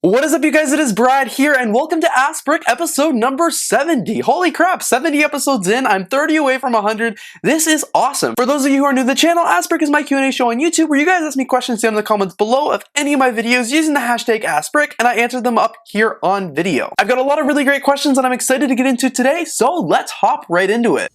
What is up, you guys? It is Brad here, and welcome to AskBrick episode number 70. Holy crap, 70 episodes in. I'm 30 away from 100. This is awesome. For those of you who are new to the channel, AskBrick is my Q&A show on YouTube where you guys ask me questions down in the comments below of any of my videos using the hashtag AskBrick, and I answer them up here on video. I've got a lot of really great questions that I'm excited to get into today, so let's hop right into it.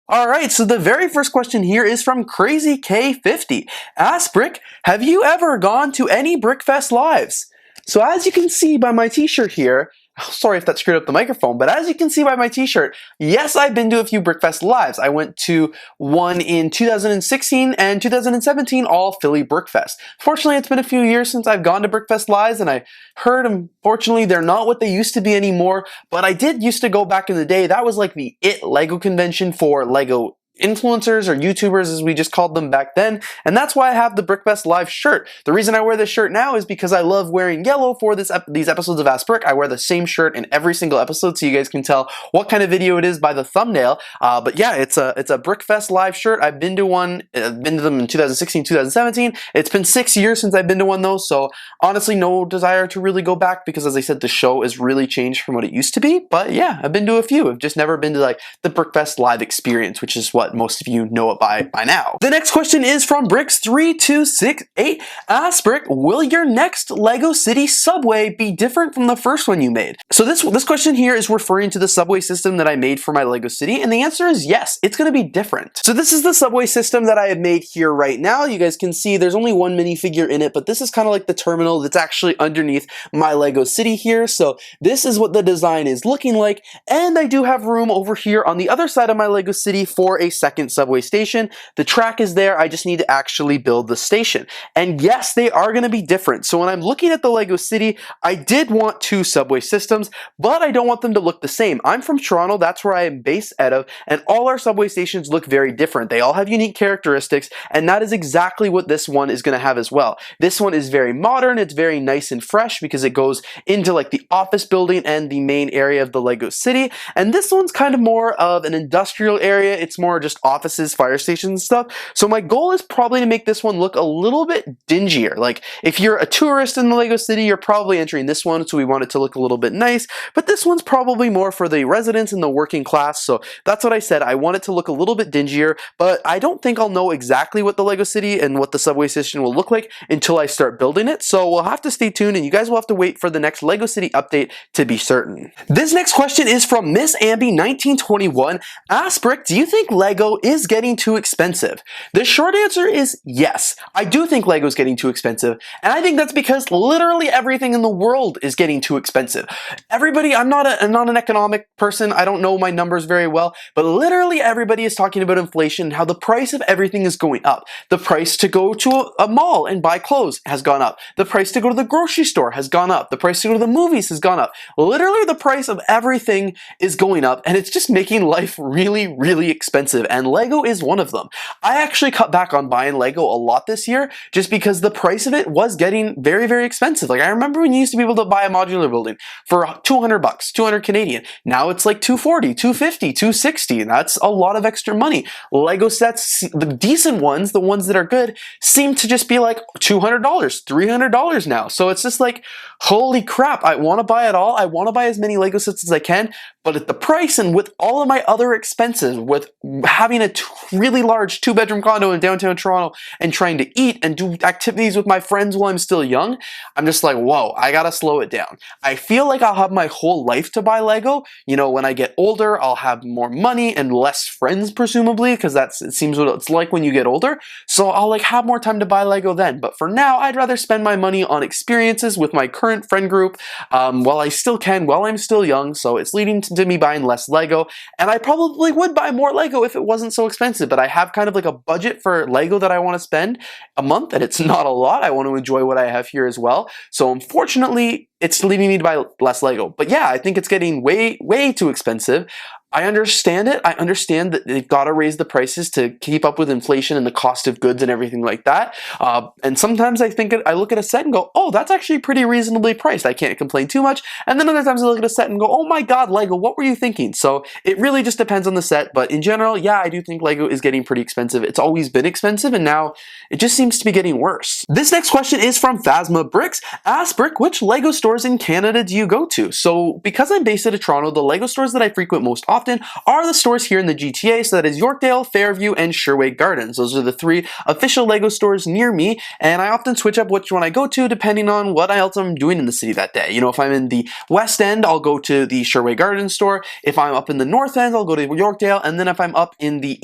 Alright, so the very first question here is from Crazy K50. AskBrick, have you ever gone to any BrickFest lives? So as you can see by my t-shirt here, sorry if that screwed up the microphone, but as you can see by my t-shirt, yes, I've been to a few BrickFest lives. I went to one in 2016 and 2017, all Philly BrickFest. Fortunately, it's been a few years since I've gone to BrickFest lives, and I heard, unfortunately, they're not what they used to be anymore, but I did used to go back in the day. That was like the LEGO convention for LEGO influencers or YouTubers, as we just called them back then, and that's why I have the BrickFest Live shirt. The reason I wear this shirt now is because I love wearing yellow for these episodes of AskBrick. I wear the same shirt in every single episode, so you guys can tell what kind of video it is by the thumbnail. But yeah, it's a BrickFest Live shirt. I've been to one. I've been to them in 2016, 2017. It's been 6 years since I've been to one though, so honestly, no desire to really go back because, as I said, the show has really changed from what it used to be. But yeah, I've been to a few. I've just never been to like the BrickFest Live experience, which is what most of you know it by now. The next question is from Bricks3268. AskBrick, will your next LEGO City subway be different from the first one you made? So this question here is referring to the subway system that I made for my LEGO City, and the answer is yes, it's going to be different. So this is the subway system that I have made here right now. You guys can see there's only one minifigure in it, but this is kind of like the terminal that's actually underneath my LEGO City here. So this is what the design is looking like, and I do have room over here on the other side of my LEGO City for a second subway station. The track is there, I just need to actually build the station. And yes, they are going to be different. So when I'm looking at the LEGO City, I did want two subway systems, but I don't want them to look the same. I'm from Toronto, that's where I am based out of, and all our subway stations look very different. They all have unique characteristics, and that is exactly what this one is going to have as well. This one is very modern, it's very nice and fresh because it goes into like the office building and the main area of the LEGO City, and this one's kind of more of an industrial area. It's more just offices, fire stations and stuff. So my goal is probably to make this one look a little bit dingier. Like if you're a tourist in the LEGO City, you're probably entering this one, so we want it to look a little bit nice, but this one's probably more for the residents and the working class. So that's what I said. I want it to look a little bit dingier, but I don't think I'll know exactly what the LEGO City and what the subway station will look like until I start building it. So we'll have to stay tuned, and you guys will have to wait for the next LEGO City update to be certain. This next question is from Miss Ambi 1921. AskBrick, do you think LEGO is getting too expensive? The short answer is yes. I do think LEGO's getting too expensive, and I think that's because literally everything in the world is getting too expensive. Everybody, I'm not an economic person, I don't know my numbers very well, but literally everybody is talking about inflation and how the price of everything is going up. The price to go to a mall and buy clothes has gone up. The price to go to the grocery store has gone up. The price to go to the movies has gone up. Literally the price of everything is going up, and it's just making life really, really expensive, and LEGO is one of them. I actually cut back on buying LEGO a lot this year just because the price of it was getting very, very expensive. Like I remember when you used to be able to buy a modular building for 200 bucks, 200 Canadian. Now it's like 240, 250, 260. That's a lot of extra money. LEGO sets, the decent ones, the ones that are good, seem to just be like $200, $300 now. So it's just like, holy crap, I want to buy it all. I want to buy as many LEGO sets as I can, but at the price and with all of my other expenses, with having a really large two-bedroom condo in downtown Toronto and trying to eat and do activities with my friends while I'm still young, I'm just like, whoa, I gotta slow it down. I feel like I'll have my whole life to buy LEGO. You know, when I get older, I'll have more money and less friends, presumably, because it seems what it's like when you get older. So I'll like have more time to buy LEGO then. But for now, I'd rather spend my money on experiences with my current friend group while I still can, while I'm still young. So it's leading to me buying less LEGO, and I probably would buy more LEGO if it wasn't so expensive, but I have kind of like a budget for LEGO that I want to spend a month, and it's not a lot. I want to enjoy what I have here as well. So unfortunately, it's leading me to buy less Lego. But yeah, I think it's getting way, way too expensive. I understand it. I understand that they've got to raise the prices to keep up with inflation and the cost of goods and everything like that. And sometimes I look at a set and go, oh, that's actually pretty reasonably priced. I can't complain too much. And then other times I look at a set and go, oh my God, Lego, what were you thinking? So it really just depends on the set. But in general, yeah, I do think Lego is getting pretty expensive. It's always been expensive, and now it just seems to be getting worse. This next question is from Phasma Bricks. Ask Brick, which Lego stores in Canada do you go to? So because I'm based out of Toronto, the Lego stores that I frequent most often are the stores here in the GTA, so that is Yorkdale, Fairview, and Sherway Gardens. Those are the 3 official Lego stores near me, and I often switch up which one I go to depending on what else I'm doing in the city that day. You know, if I'm in the West End, I'll go to the Sherway Gardens store. If I'm up in the North End, I'll go to Yorkdale, and then if I'm up in the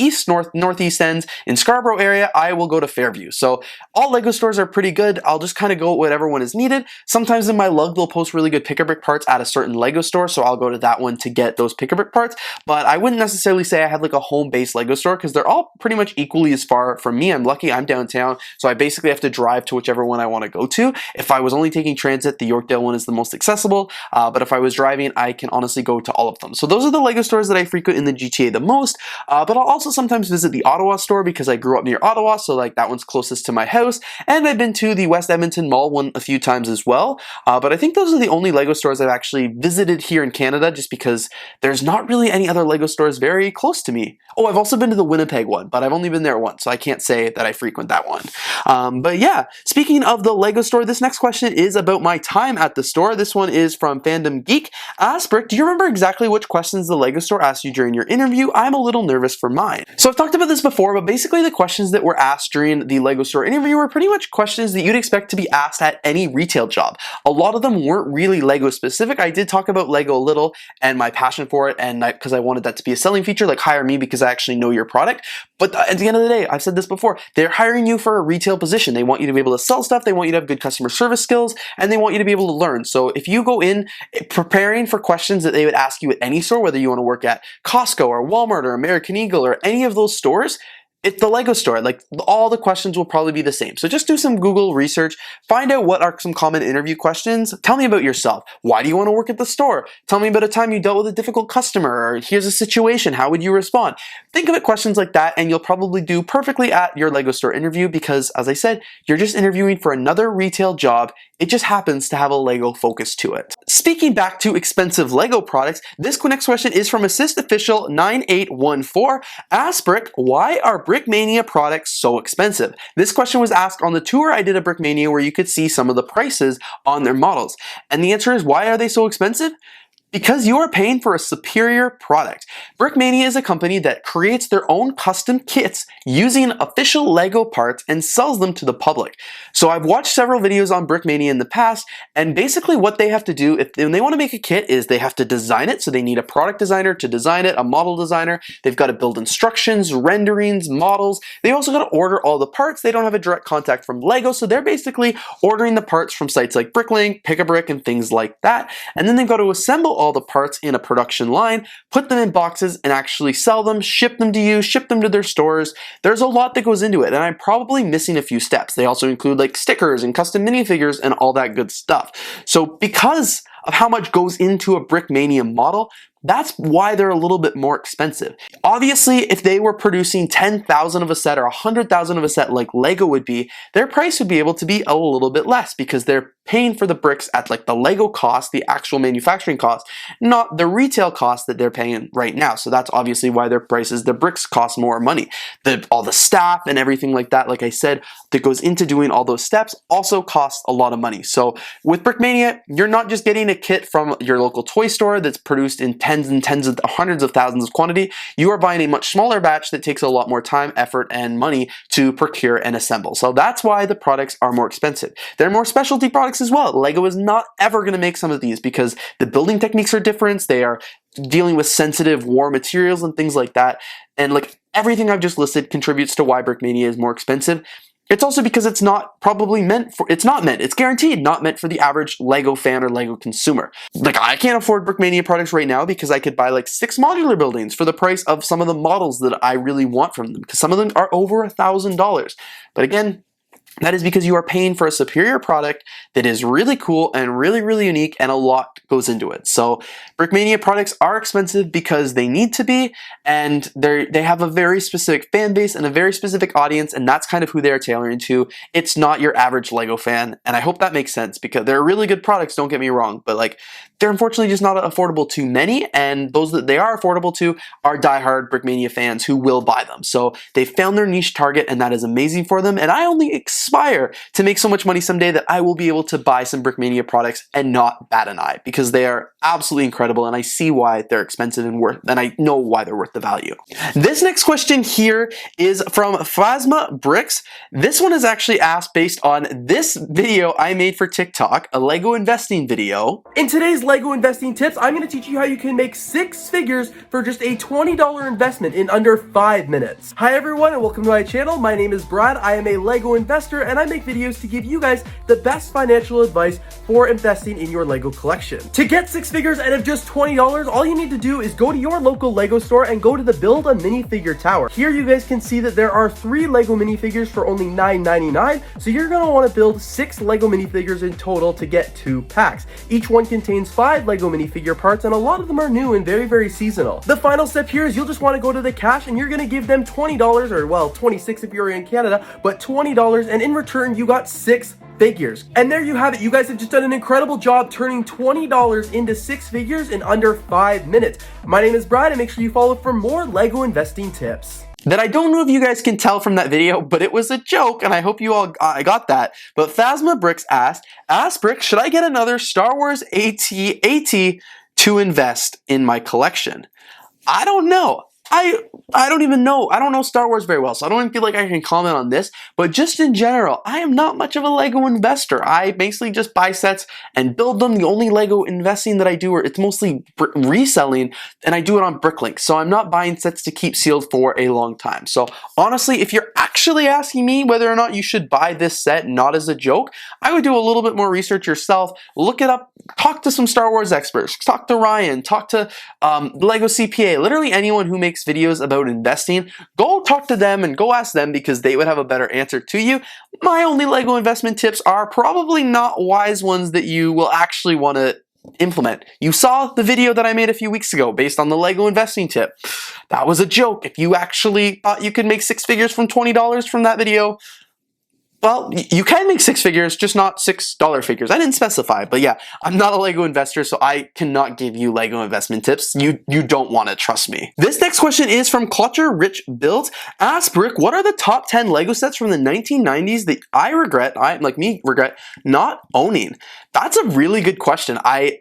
Northeast Ends in Scarborough area, I will go to Fairview. So all Lego stores are pretty good. I'll just kind of go whatever one is needed. Sometimes in my lug, they'll post really good Pick-a-Brick parts at a certain Lego store, so I'll go to that one to get those Pick-a-Brick parts. But I wouldn't necessarily say I had like a home-based Lego store, because they're all pretty much equally as far from me. I'm lucky I'm downtown, so I basically have to drive to whichever one I want to go to. If I was only taking transit, the Yorkdale one is the most accessible, but if I was driving, I can honestly go to all of them. So those are the Lego stores that I frequent in the GTA the most, but I'll also sometimes visit the Ottawa store because I grew up near Ottawa, so like that one's closest to my house, and I've been to the West Edmonton Mall one a few times as well, but I think those are the only Lego stores I've actually visited here in Canada, just because there's not really any other Lego stores very close to me. Oh, I've also been to the Winnipeg one, but I've only been there once, so I can't say that I frequent that one. But yeah, speaking of the Lego store, this next question is about my time at the store. This one is from Fandom Geek. Ask Brick, do you remember exactly which questions the Lego store asked you during your interview? I'm a little nervous for mine. So I've talked about this before, but basically the questions that were asked during the Lego store interview were pretty much questions that you'd expect to be asked at any retail job. A lot of them weren't really Lego specific. I did talk about Lego a little and my passion for it, and because I wanted that to be a selling feature, like hire me because I actually know your product. But at the end of the day, I've said this before, they're hiring you for a retail position. They want you to be able to sell stuff, they want you to have good customer service skills, and they want you to be able to learn. So if you go in preparing for questions that they would ask you at any store, whether you want to work at Costco or Walmart or American Eagle or any of those stores, it's the Lego store. Like, all the questions will probably be the same. So just do some Google research, find out what are some common interview questions. Tell me about yourself. Why do you want to work at the store? Tell me about a time you dealt with a difficult customer, or here's a situation, how would you respond? Think of it questions like that, and you'll probably do perfectly at your Lego store interview, because as I said, you're just interviewing for another retail job. It just happens to have a Lego focus to it. Speaking back to expensive Lego products, this next question is from Assist Official 9814. Ask Brick, why are Brick Mania products so expensive? This question was asked on the tour I did at Brick Mania, where you could see some of the prices on their models. And the answer is, why are they so expensive? Because you are paying for a superior product. Brick Mania is a company that creates their own custom kits using official Lego parts and sells them to the public. So I've watched several videos on Brick Mania in the past, and basically what they have to do when they want to make a kit is they have to design it. So they need a product designer to design it, a model designer. They've got to build instructions, renderings, models. They also got to order all the parts. They don't have a direct contact from Lego, so they're basically ordering the parts from sites like Bricklink, Pick-a-Brick, and things like that. And then they've got to assemble all the parts in a production line, put them in boxes, and actually sell them, ship them to you, ship them to their stores. There's a lot that goes into it, and I'm probably missing a few steps. They also include like stickers and custom minifigures and all that good stuff. So because of how much goes into a Brick Mania model, that's why they're a little bit more expensive. Obviously, if they were producing 10,000 of a set or 100,000 of a set like Lego would be, their price would be able to be a little bit less, because they're paying for the bricks at like the Lego cost, the actual manufacturing cost, not the retail cost that they're paying right now. So that's obviously why their prices, the bricks cost more money. All the staff and everything like that, like I said, that goes into doing all those steps also costs a lot of money. So with Brick Mania, you're not just getting a kit from your local toy store that's produced in tens of hundreds of thousands of quantity. You are buying a much smaller batch that takes a lot more time, effort, and money to procure and assemble. So that's why the products are more expensive. They're more specialty products as well. Lego is not ever going to make some of these because the building techniques are different. They are dealing with sensitive war materials and things like that. And like everything I've just listed contributes to why Brick Mania is more expensive. It's also because it's guaranteed not meant for the average Lego fan or Lego consumer. Like, I can't afford Brick Mania products right now because I could buy like 6 modular buildings for the price of some of the models that I really want from them, because some of them are over $1,000. But again, That is because you are paying for a superior product that is really cool and really unique, and a lot goes into it. So Brick Mania products are expensive because they need to be, and they have a very specific fan base and a very specific audience, and that's kind of who they're tailoring to. It's not your average Lego fan, and I hope that makes sense because they're really good products, don't get me wrong, but like they're unfortunately just not affordable to many, and those that they are affordable to are diehard Brick Mania fans who will buy them. So they found their niche target, and that is amazing for them, and I only aspire to make so much money someday that I will be able to buy some Brick Mania products and not bat an eye, because they are absolutely incredible, and I see why they're expensive and I know why they're worth the value. This next question here is from Phasma Bricks. This one is actually asked based on this video I made for TikTok, a Lego investing video. In today's Lego investing tips, I'm going to teach you how you can make 6 figures for just a $20 investment in under 5 minutes. Hi everyone, and welcome to my channel. My name is Brad. I am a Lego investor, and I make videos to give you guys the best financial advice for investing in your Lego collection. To get 6 figures out of just $20, all you need to do is go to your local Lego store and go to the Build a Minifigure Tower. Here you guys can see that there are 3 Lego minifigures for only $9.99, so you're going to want to build 6 Lego minifigures in total to get 2 packs. Each one contains 5 Lego minifigure parts, and a lot of them are new and very seasonal. The final step here is you'll just want to go to the cash, and you're going to give them $20, or well, 26 if you're in Canada, but $20, and in return you got 6 figures. And there you have it. You guys have just done an incredible job turning $20 into 6 figures in under 5 minutes. My name is Brad, and make sure you follow for more Lego investing tips. That I don't know if you guys can tell from that video, but it was a joke, and I hope you all got that. But Phasma Bricks asked, AskBrick, should I get another Star Wars AT to invest in my collection? I don't know. I don't even know. I don't know Star Wars very well, so I don't even feel like I can comment on this. But just in general, I am not much of a Lego investor. I basically just buy sets and build them. The only Lego investing that I do, it's mostly reselling, and I do it on BrickLink. So I'm not buying sets to keep sealed for a long time. So honestly, if you're actually asking me whether or not you should buy this set, not as a joke, I would do a little bit more research yourself. Look it up. Talk to some Star Wars experts. Talk to Ryan. Talk to Lego CPA. Literally anyone who makes videos about investing, go talk to them and go ask them, because they would have a better answer to you. My only Lego investment tips are probably not wise ones that you will actually want to implement. You saw the video that I made a few weeks ago based on the Lego investing tip. That was a joke. If you actually thought you could make 6 figures from $20 from that video, well, you can make 6 figures, just not $6 figures. I didn't specify, but yeah, I'm not a Lego investor, so I cannot give you Lego investment tips. You don't want to, trust me. This next question is from Clutcher Rich Builds. Ask Brick, what are the top 10 Lego sets from the 1990s that I regret not owning? That's a really good question. I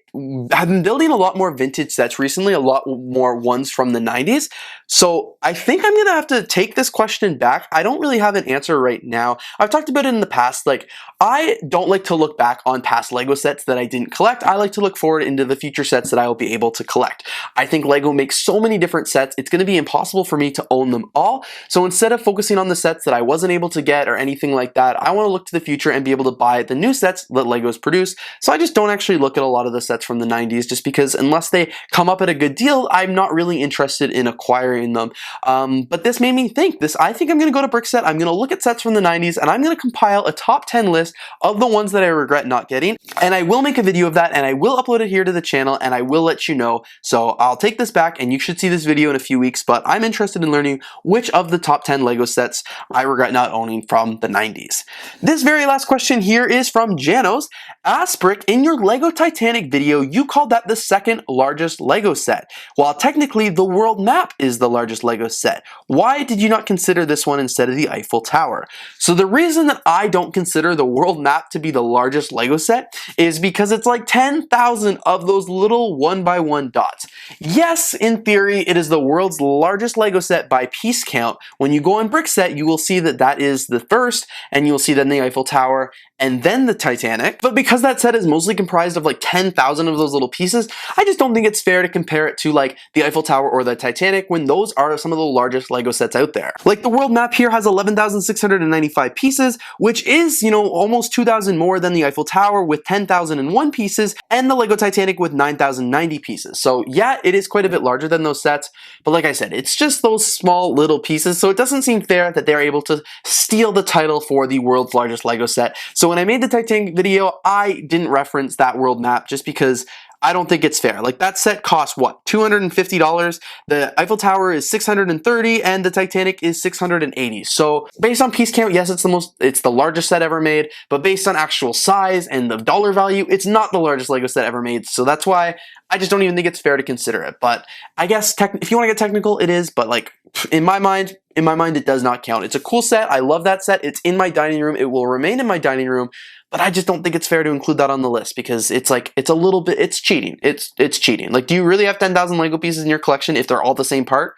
have been building a lot more vintage sets recently, a lot more ones from the 90s. So I think I'm gonna have to take this question back. I don't really have an answer right now. I've talked about it in the past. Like, I don't like to look back on past Lego sets that I didn't collect. I like to look forward into the future sets that I will be able to collect. I think Lego makes so many different sets, it's gonna be impossible for me to own them all. So instead of focusing on the sets that I wasn't able to get or anything like that, I wanna look to the future and be able to buy the new sets that Legos produce. So I just don't actually look at a lot of the sets from the 90s, just because unless they come up at a good deal, I'm not really interested in acquiring them. But this made me think. I think I'm going to go to BrickSet, I'm going to look at sets from the 90s, and I'm going to compile a top 10 list of the ones that I regret not getting. And I will make a video of that, and I will upload it here to the channel, and I will let you know. So I'll take this back, and you should see this video in a few weeks, but I'm interested in learning which of the top 10 Lego sets I regret not owning from the 90s. This very last question here is from Janos. Ask Brick, in your Lego Titanic video, you called that the second largest Lego set, while technically the world map is the largest Lego set. Why did you not consider this one instead of the Eiffel Tower? So the reason that I don't consider the world map to be the largest Lego set is because it's like 10,000 of those little 1x1 dots. Yes, in theory, it is the world's largest Lego set by piece count. When you go on BrickSet, you will see that that is the first, and you will see then the Eiffel Tower, and then the Titanic. But because that set is mostly comprised of like 10,000 of those little pieces, I just don't think it's fair to compare it to like the Eiffel Tower or the Titanic when those are some of the largest Lego sets out there. Like the world map here has 11,695 pieces, which is, almost 2,000 more than the Eiffel Tower with 10,001 pieces, and the Lego Titanic with 9,090 pieces. So yeah, it is quite a bit larger than those sets, but like I said, it's just those small little pieces, so it doesn't seem fair that they're able to steal the title for the world's largest Lego set. So when I made the Titanic video, I didn't reference that world map just because I don't think it's fair. Like that set costs what? $250. The Eiffel Tower is $630 and the Titanic is $680. So based on piece count, yes, it's the largest set ever made, but based on actual size and the dollar value, it's not the largest Lego set ever made. So that's why I just don't even think it's fair to consider it. But I guess if you want to get technical, it is, but like in my mind, it does not count. It's a cool set. I love that set. It's in my dining room. It will remain in my dining room. But I just don't think it's fair to include that on the list because it's a little bit, it's cheating. It's cheating. Like, do you really have 10,000 Lego pieces in your collection if they're all the same part?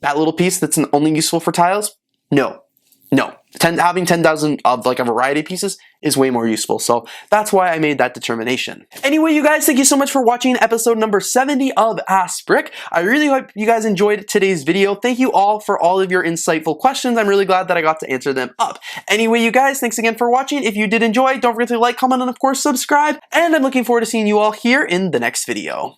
That little piece that's only useful for tiles? No. Having 10,000 of like a variety of pieces is way more useful. So that's why I made that determination. Anyway, you guys, thank you so much for watching episode number 70 of Ask Brick. I really hope you guys enjoyed today's video. Thank you all for all of your insightful questions. I'm really glad that I got to answer them up. Anyway, you guys, thanks again for watching. If you did enjoy, don't forget to like, comment, and of course, subscribe. And I'm looking forward to seeing you all here in the next video.